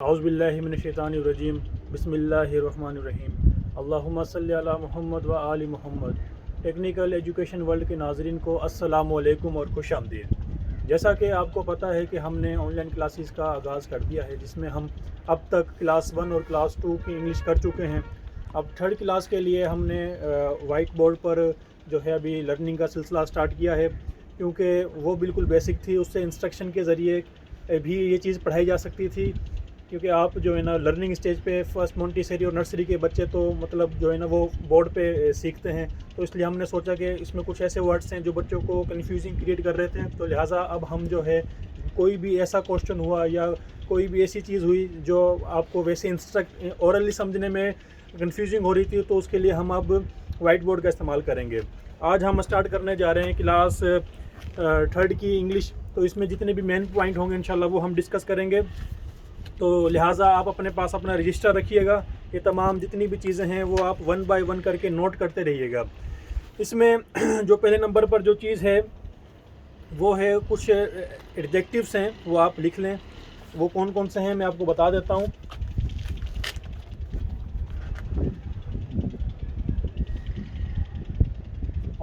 औज़ुबिल्लाहिमिनश्शैतानिर्रजीम बिस्मिल्लाहिर्रहमानिर्रहीम अल्लाहुम्मा सल्लि अला मुहम्मद व आलि मुहम्मद। टेक्निकल एजुकेशन वर्ल्ड के नाज़रीन को अस्सलामु अलैकुम और खुश आमदीद। जैसा कि आपको पता है कि हमने ऑनलाइन क्लासेस का आगाज़ कर दिया है, जिसमें हम अब तक क्लास 1 और क्लास 2 की इंग्लिश कर चुके हैं। अब थर्ड क्लास के लिए हमने वाइट बोर्ड पर जो है अभी लर्निंग का सिलसिला स्टार्ट किया है, क्योंकि वो बिल्कुल बेसिक थी। उससे इंस्ट्रक्शन के ज़रिए भी ये चीज़ पढ़ाई जा सकती थी, क्योंकि आप जो है ना लर्निंग स्टेज पे फर्स्ट मोंटेसरी और नर्सरी के बच्चे तो मतलब जो है ना वो बोर्ड पे सीखते हैं। तो इसलिए हमने सोचा कि इसमें कुछ ऐसे वर्ड्स हैं जो बच्चों को कन्फ्यूजिंग क्रिएट कर रहे थे, तो लिहाजा अब हम जो है कोई भी ऐसा क्वेश्चन हुआ या कोई भी ऐसी चीज़ हुई जो आपको वैसे इंस्ट्रक्ट ओरली समझने में कन्फ्यूजिंग हो रही थी, तो उसके लिए हम अब वाइट बोर्ड का इस्तेमाल करेंगे। आज हम स्टार्ट करने जा रहे हैं क्लास थर्ड की इंग्लिश। तो इसमें जितने भी मेन पॉइंट होंगे इंशाल्लाह वो हम डिस्कस करेंगे। तो लिहाजा आप अपने पास अपना रजिस्टर रखिएगा। ये तमाम जितनी भी चीज़ें हैं वो आप 1 बाय 1 करके नोट करते रहिएगा। इसमें जो पहले नंबर पर जो चीज़ है वो है कुछ एडजेक्टिव्स हैं, वो आप लिख लें। वो कौन कौन से हैं मैं आपको बता देता हूँ।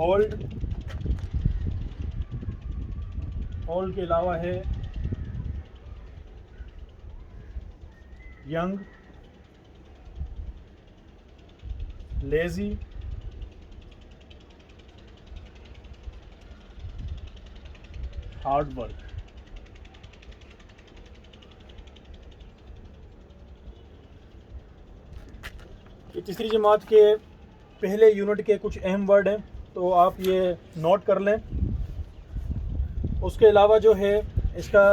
ओल्ड, ओल्ड के अलावा है यंग, लेज़ी, हार्ड वर्क। ये तीसरी जमात के पहले यूनिट के कुछ अहम वर्ड हैं, तो आप ये नोट कर लें। उसके अलावा जो है इसका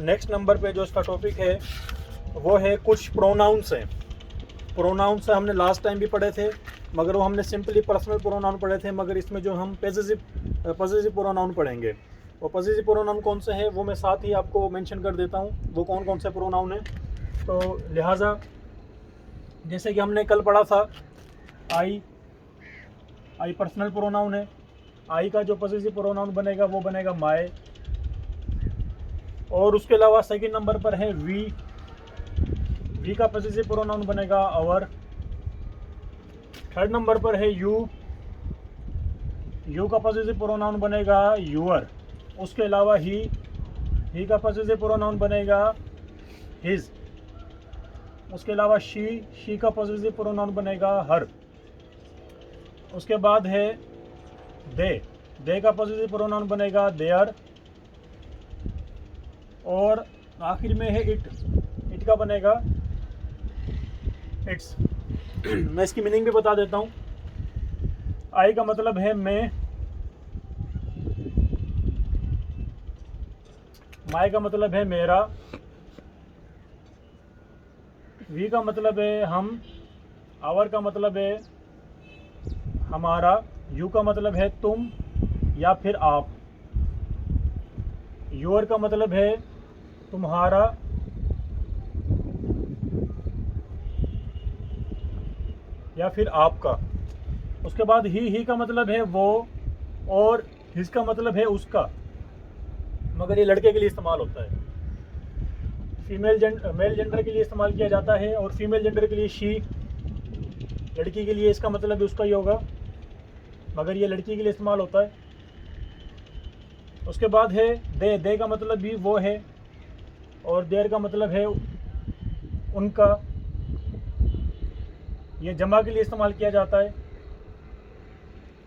नेक्स्ट नंबर पे जो इसका टॉपिक है वो है कुछ प्रोनाउंस हैं। प्रोनाउंस हमने लास्ट टाइम भी पढ़े थे, मगर वो हमने सिंपली पर्सनल प्रोनाउन पढ़े थे, मगर इसमें जो हम पॉसेसिव प्रोनाउन पढ़ेंगे। वो पॉसेसिव प्रोनाउन कौन से हैं वो मैं साथ ही आपको मेंशन कर देता हूँ, वो कौन कौन से प्रोनाउन हैं। तो लिहाजा जैसे कि हमने कल पढ़ा था, आई पर्सनल प्रोनाउन है। आई का जो पॉसेसिव प्रोनाउन बनेगा वो बनेगा माय। और उसके अलावा सेकंड नंबर पर है वी का पॉसेसिव प्रोनाउन बनेगा आवर। थर्ड नंबर पर है यू का पॉसेसिव प्रोनाउन बनेगा यूअर। उसके अलावा ही का पॉसेसिव प्रोनाउन बनेगा हिज। उसके अलावा शी का पॉसेसिव प्रोनाउन बनेगा हर। उसके बाद है दे का पॉसेसिव प्रोनाउन बनेगा देयर। और आखिर में है इट का बनेगा इट्स। मैं इसकी मीनिंग भी बता देता हूँ। आई का मतलब है मैं, माय का मतलब है मेरा, वी का मतलब है हम, आवर का मतलब है हमारा, यू का मतलब है तुम या फिर आप, योर का मतलब है तुम्हारा, या फिर आपका। उसके बाद ही का मतलब है वो, और हिज का मतलब है उसका, मगर ये लड़के के लिए इस्तेमाल होता है। मेल जेंडर के लिए इस्तेमाल किया जाता है, और फीमेल जेंडर के लिए शी। लड़की के लिए इसका मतलब भी उसका ही होगा, मगर ये लड़की के लिए इस्तेमाल होता है। उसके बाद है दे का मतलब भी वो है, और देर का मतलब है उनका। ये जमा के लिए इस्तेमाल किया जाता है।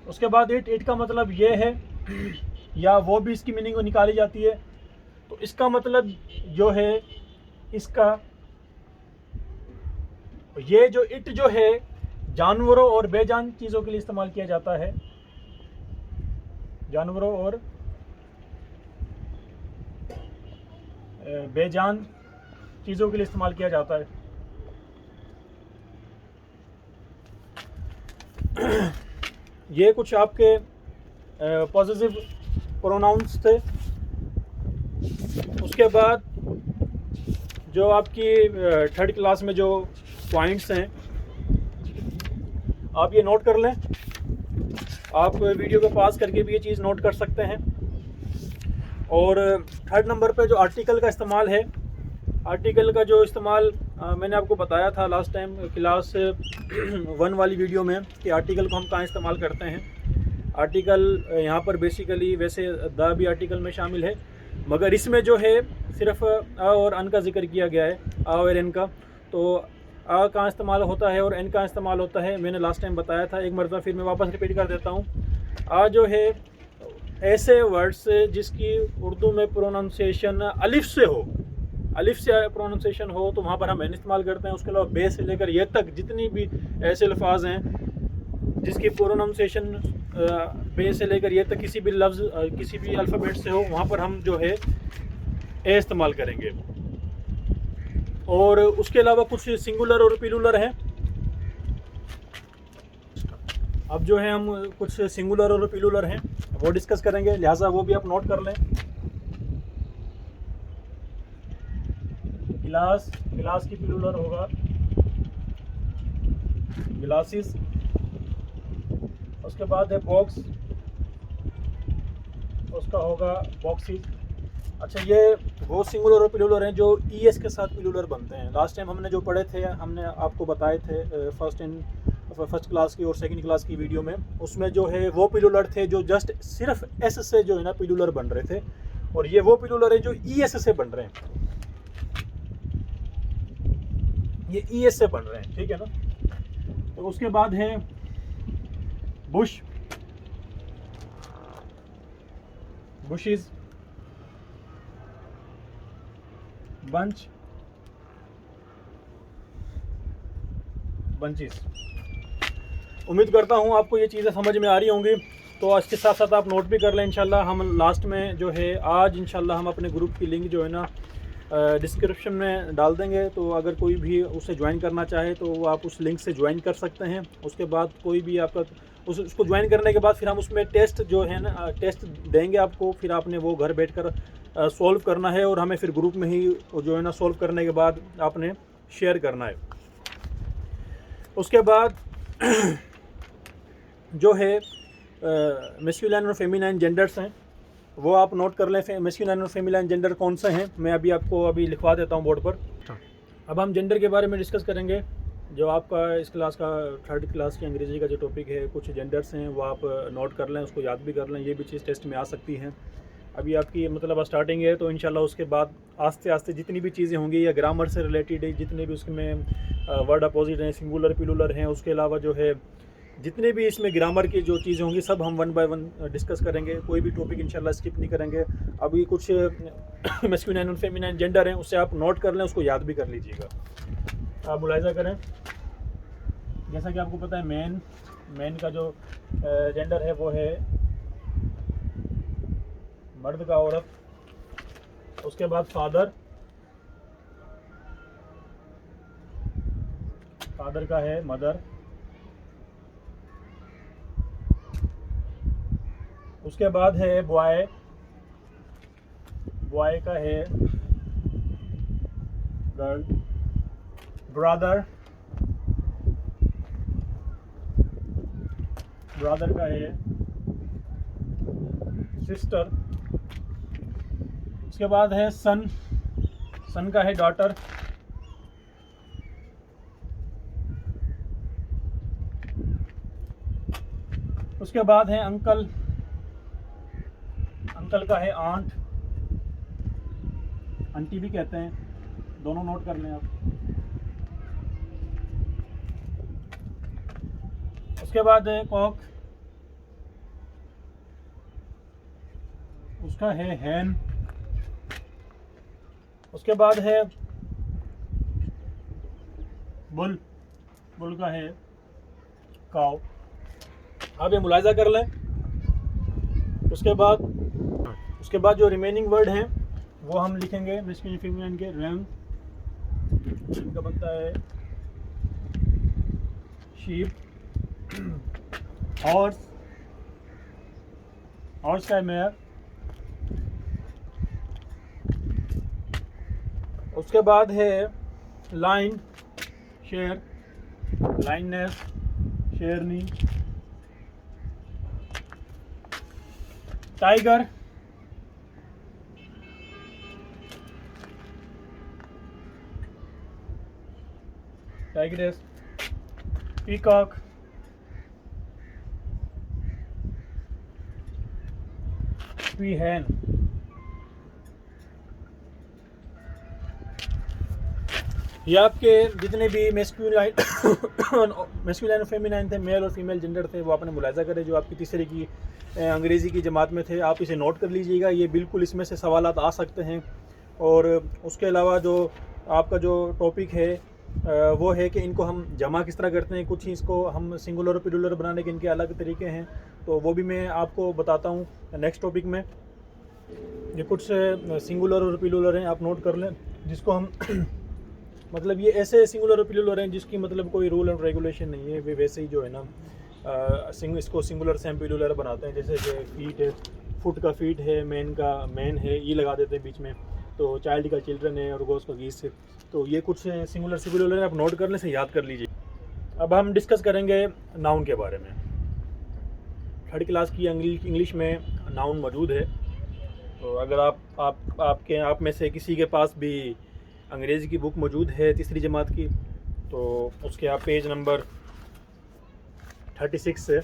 उसके बाद इट का मतलब ये है, या वो भी इसकी मीनिंग निकाली जाती है। तो इसका मतलब जो है इसका, ये जो इट जो है जानवरों और बेजान चीज़ों के लिए इस्तेमाल किया जाता है। जानवरों और बेजान चीज़ों के लिए इस्तेमाल किया जाता है। ये कुछ आपके पॉजिटिव प्रोनाउंस थे। उसके बाद जो आपकी थर्ड क्लास में जो पॉइंट्स हैं आप ये नोट कर लें। आप वीडियो को पॉज करके भी ये चीज़ नोट कर सकते हैं। और थर्ड नंबर पे जो आर्टिकल का इस्तेमाल है आर्टिकल का जो इस्तेमाल मैंने आपको बताया था लास्ट टाइम क्लास 1 वाली वीडियो में कि आर्टिकल को हम कहाँ इस्तेमाल करते हैं। आर्टिकल यहाँ पर बेसिकली वैसे द भी आर्टिकल में शामिल है, मगर इसमें जो है सिर्फ अ और अन का जिक्र किया गया है, अ और एन का। तो अ कहाँ इस्तेमाल होता है और एन कहाँ इस्तेमाल होता है मैंने लास्ट टाइम बताया था, एक मरतबा फिर मैं वापस रिपीट कर देता हूँ। आ जो है ऐसे वर्ड्स जिसकी उर्दू में प्रोनाउंसिएशन अलिफ से हो, अलिफ से प्रोनाउंसिएशन हो तो वहाँ पर हम एन इस्तेमाल करते हैं। उसके अलावा बे से लेकर ये तक जितनी भी ऐसे अल्फाज हैं जिसकी प्रोनाउंसिएशन बे से लेकर ये तक किसी भी लफ्ज़ किसी भी अल्फ़ाबेट से हो, वहाँ पर हम जो है ए इस्तेमाल करेंगे। और उसके अलावा कुछ सिंगुलर और प्लूरल हैं। अब जो है हम कुछ सिंगुलर और प्लूरल हैं वो डिस्कस करेंगे, लिहाजा वो भी आप नोट कर लें। गिलास, गिलास की प्लूरल होगा गिलासिस। उसके बाद है बॉक्स, उसका होगा बॉक्सिस। अच्छा, ये वो सिंगुलर और प्लूरल हैं जो ईएस के साथ प्लूरल बनते हैं। लास्ट टाइम हमने जो पढ़े थे, हमने आपको बताए थे फर्स्ट क्लास की और सेकंड क्लास की वीडियो में, उसमें जो है वो प्लूरल थे जो जस्ट सिर्फ एस से जो है ना प्लूरल बन रहे थे, और ये वो प्लूरल हैं जो ईएस से बन रहे हैं, ये ईएस से बन रहे हैं, ठीक है ना। तो उसके बाद है बुश, बुशेस, बंच, बंचेस। उम्मीद करता हूँ आपको ये चीज़ें समझ में आ रही होंगी। तो इसके साथ साथ आप नोट भी कर लें इंशाल्लाह। हम लास्ट में जो है आज इंशाल्लाह हम अपने ग्रुप की लिंक जो है ना डिस्क्रिप्शन में डाल देंगे, तो अगर कोई भी उसे ज्वाइन करना चाहे तो वो आप उस लिंक से ज्वाइन कर सकते हैं। उसके बाद कोई भी आपका उसको ज्वाइन करने के बाद फिर हम उसमें टेस्ट जो है ना टेस्ट देंगे आपको, फिर आपने वो घर बैठकर सॉल्व करना है और हमें फिर ग्रुप में ही जो है ना सॉल्व करने के बाद आपने शेयर करना है। उसके बाद जो है मैस्कुलिन और फेमिनाइन जेंडर्स हैं, वो आप नोट कर लें। मैस्कुलिन और फेमिनाइन जेंडर कौन से हैं मैं आपको लिखवा देता हूँ बोर्ड पर। अब हम जेंडर के बारे में डिस्कस करेंगे। जो आपका इस क्लास का थर्ड क्लास की अंग्रेज़ी का जो टॉपिक है, कुछ जेंडर्स हैं वो आप नोट कर लें, उसको याद भी कर लें। ये भी चीज़ टेस्ट में आ सकती हैं। अभी आपकी मतलब स्टार्टिंग है, तो इंशाल्लाह उसके बाद आस्ते आस्ते जितनी भी चीज़ें होंगी या ग्रामर से रिलेटेड है, जितने भी उसमें वर्ड अपोजिट हैं, सिंगुलर प्लूरल हैं, उसके अलावा जो है जितने भी इसमें ग्रामर की जो चीज़ें होंगी सब हम 1 बाय 1 डिस्कस करेंगे। कोई भी टॉपिक इंशाल्लाह स्किप नहीं करेंगे। अभी कुछ मैस्कुलिन और फेमिनाइन जेंडर हैं, उससे आप नोट कर लें, उसको याद भी कर लीजिएगा। आप मुलाहिजा करें, जैसा कि आपको पता है मैन का जो जेंडर है वो है मर्द का औरत। उसके बाद फादर, फादर का है मदर। उसके बाद है बॉय, बॉय का है गर्ल। ब्रदर, ब्रदर का है सिस्टर। उसके बाद है सन, सन का है डॉटर। उसके बाद है अंकल, अंकल का है आंट, आंटी भी कहते हैं, दोनों नोट कर लें आप। उसके बाद है कॉक, उसका है हैन। उसके बाद है बुल, बुल का है काव। आप ये मुलाहिजा कर लें। उसके बाद जो रिमेनिंग वर्ड हैं वो हम लिखेंगे मैस्कुलिन फेमिनिन के। रैम, इनका बनता है शीप। हॉर्स, हॉर्स का है मेयर। उसके बाद है लाइन, शेर, लाइननेस, शेरनी। टाइगर, टाइग्रेस, पीकॉक, पीहैन, ये आपके जितने भी मेस्क्यूलाइन और फेमिनाइन थे, मेल और फीमेल जेंडर थे, वो आपने मुलाहिजा करें जो आपकी तीसरे की अंग्रेज़ी की जमात में थे। आप इसे नोट कर लीजिएगा, ये बिल्कुल इसमें से सवालात आ सकते हैं। और उसके अलावा जो आपका जो टॉपिक है वो है कि इनको हम जमा किस तरह करते हैं। कुछ ही इसको हम सिंगुलर और प्लूरल बनाने के इनके अलग तरीके हैं, तो वो भी मैं आपको बताता हूँ नेक्स्ट टॉपिक में। ये कुछ सिंगुलर और प्लूरल हैं, आप नोट कर लें, जिसको हम मतलब ये ऐसे सिंगुलर और प्लूरल हैं जिसकी मतलब कोई रूल एंड रेगुलेशन नहीं है। वे वैसे ही जो है ना इसको सिंगुलर से प्लूरल बनाते हैं। जैसे कि फीट है, फुट का फीट है, मैन का मैन है, ये लगा देते हैं बीच में। तो चाइल्ड का चिल्ड्रन है और गोस का गीस है। तो ये कुछ सिंगुलर से प्लूरल है, आप नोट कर लें, से याद कर लीजिए। अब हम डिस्कस करेंगे नाउन के बारे में। थर्ड क्लास की इंग्लिश में नाउन मौजूद है। तो अगर आप में से किसी के पास भी अंग्रेज़ी की बुक मौजूद है तीसरी जमात की, तो उसके आप पेज नंबर 36 से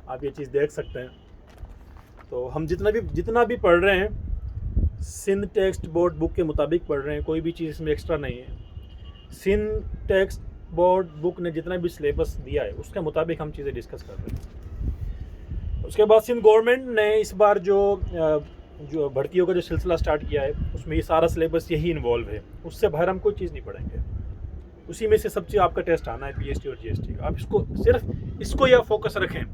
आप ये चीज़ देख सकते हैं। तो हम जितना भी पढ़ रहे हैं सिंध टेक्स्ट बोर्ड बुक के मुताबिक पढ़ रहे हैं, कोई भी चीज़ इसमें एक्स्ट्रा नहीं है। सिंध टेक्स्ट बोर्ड बुक ने जितना भी सिलेबस दिया है उसके मुताबिक हम चीज़ें डिस्कस कर रहे हैं। उसके बाद सिंध गवर्नमेंट ने इस बार जो भर्तियों का जो सिलसिला स्टार्ट किया है उसमें ये सारा सिलेबस यही इन्वॉल्व है। उससे बाहर हम कोई चीज़ नहीं पढ़ेंगे, उसी में से सब चीज़ आपका टेस्ट आना है, पीएचडी और जीएसटी का। आप सिर्फ इसको या फोकस रखें,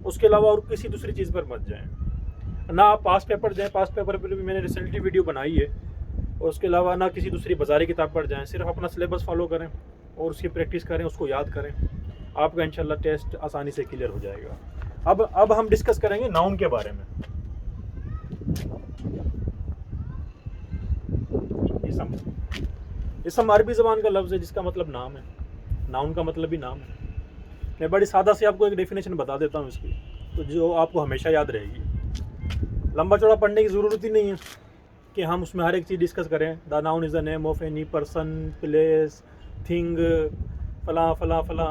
उसके अलावा और किसी दूसरी चीज़ पर मत जाएं। ना आप पास पेपर जाएं, पास पेपर पर भी मैंने रिसेंटली वीडियो बनाई है। और उसके अलावा ना किसी दूसरी बाजारी किताब पर जाएं, सिर्फ अपना सिलेबस फॉलो करें और उसकी प्रैक्टिस करें, उसको याद करें। आपका इंशाल्लाह टेस्ट आसानी से क्लियर हो जाएगा। अब हम डिस्कस करेंगे नाउन के बारे में। इसम अरबी ज़बान का लफ्ज़ है जिसका मतलब नाम है। नाउन का मतलब भी नाम है। मैं बड़ी सादा से आपको एक डेफिनेशन बता देता हूँ इसकी, तो जो आपको हमेशा याद रहेगी। लंबा चौड़ा पढ़ने की ज़रूरत ही नहीं है कि हम उसमें हर एक चीज़ डिस्कस करें। The noun is the name of any person, place, thing, फला फला फला।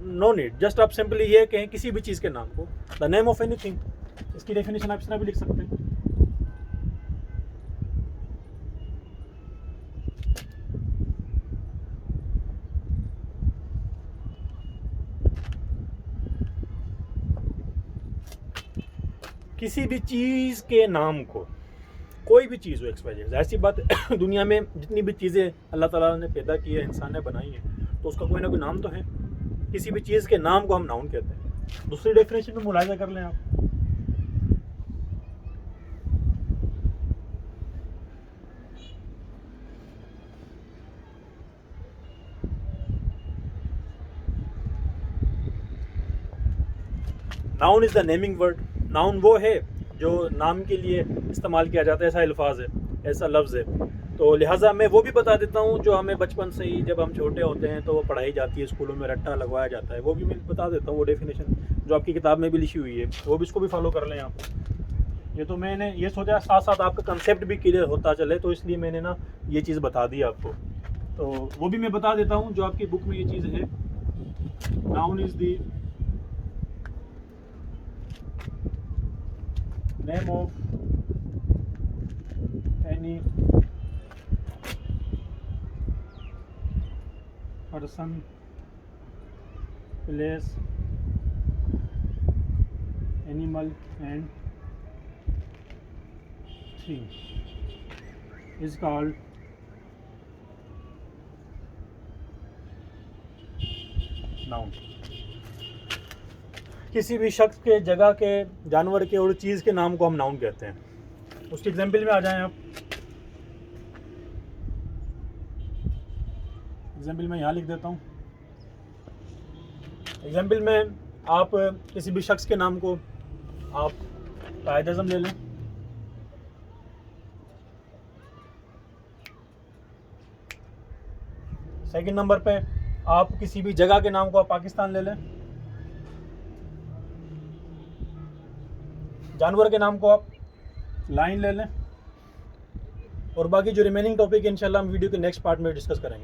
नो नीड, जस्ट आप सिंपली ये कहें किसी भी चीज़ के नाम को, the name of any thing. इसकी डेफिनेशन आप इस तरह भी लिख सकते हैं। किसी भी चीज़ के नाम को, कोई भी चीज़ हो, एक्स ऐसी बात दुनिया में जितनी भी चीज़ें अल्लाह ताला ने पैदा की है, इंसान ने बनाई है, तो उसका कोई ना कोई नाम तो है। किसी भी चीज़ के नाम को हम नाउन कहते हैं। दूसरी डेफिनेशन में मुलाहिजा कर लें आप। Noun is the naming word. Noun वो है जो नाम के लिए इस्तेमाल किया जाता है, ऐसा अल्फाज है, ऐसा लफ्ज़ है। तो लिहाजा मैं वो भी बता देता हूँ जो हमें बचपन से ही जब हम छोटे होते हैं तो वो पढ़ाई जाती है, स्कूलों में रट्टा लगवाया जाता है, वो भी मैं बता देता हूँ। वो डेफिनेशन जो आपकी किताब में भी लिखी हुई है, वो भी इसको भी फॉलो कर लें आप। ये तो मैंने ये सोचा साथ साथ आपका कंसेप्ट भी क्लियर होता चले, तो इसलिए मैंने ना ये चीज़ बता दी आपको। तो वो भी मैं बता देता हूँ जो आपकी बुक में ये चीज़ है। Noun is the name of any person, place, animal and thing is called noun। किसी भी शख्स के, जगह के, जानवर के और चीज़ के नाम को हम नाउन कहते हैं। उसके एग्जाम्पल में आ जाएं आप। एग्जाम्पल मैं यहाँ लिख देता हूँ। एग्जाम्पल में आप किसी भी शख्स के नाम को आप कायद आज़म ले लें। सेकंड नंबर पे आप किसी भी जगह के नाम को आप पाकिस्तान ले लें। जानवर के नाम को आप लाइन ले लें। और बाकी जो रिमेनिंग टॉपिक है इंशाल्लाह हम वीडियो के नेक्स्ट पार्ट में डिस्कस करेंगे।